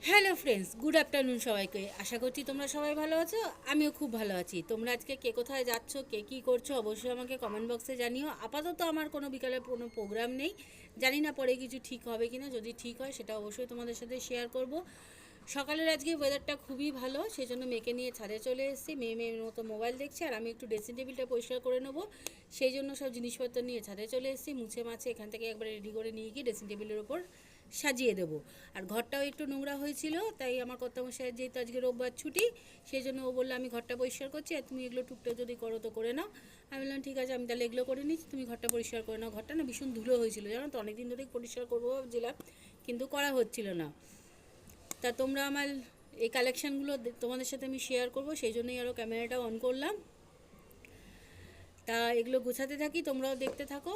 Hello friends, good afternoon সবাইকে। আশা করছি তোমরা সবাই ভালো আছো। আমিও খুব ভালো আছি। তোমরা আজকে কে কোথায় যাচ্ছ, কে কী করছো, অবশ্যই আমাকে কমেন্ট বক্সে জানিও। আপাতত আমার কোনো বিকালে কোনো প্রোগ্রাম নেই, জানি না পরে কিছু ঠিক হবে কি না। যদি ঠিক হয় সেটা অবশ্যই তোমাদের সাথে শেয়ার করব। সকালের আজকে ওয়েদারটা খুবই ভালো, সেই জন্য মেয়েকে নিয়ে ছাদে চলে এসেছি। মেয়ের মতো মোবাইল দেখছে, আর আমি একটু ড্রেসিং টেবিলটা পরিষ্কার করে নেবো, সেই জন্য সব জিনিসপত্র নিয়ে ছাদে চলে এসেছি। মুছে মাছে এখান থেকে একবারে রেডি করে নিয়ে গিয়ে ড্রেসিং টেবিলের ওপর সাজিয়ে দেবো। আর ঘরটাও একটু নোংরা হয়েছিল, তাই আমার কর্তামশাইয়ের যেহেতু আজকে রোববার ছুটি, সেই জন্য ও বললো আমি ঘরটা পরিষ্কার করছি, আর তুমি এগুলো টুকটাক যদি করো তো করে নাও। আমি বললাম ঠিক আছে, আমি তাহলে এগুলো করে নিচ্ছি, তুমি ঘরটা পরিষ্কার করে নাও। ঘরটা না ভীষণ ধুলো হয়েছিল, জানো তো, অনেকদিন ধরেই পরিষ্কার করবো ভাবছিলাম, কিন্তু করা হচ্ছিল না। তা তোমরা আমার এই কালেকশানগুলো তোমাদের সাথে আমি শেয়ার করব, সেই জন্যই আরও ক্যামেরাটা অন করলাম। তা এগুলো গোছাতে থাকি, তোমরাও দেখতে থাকো।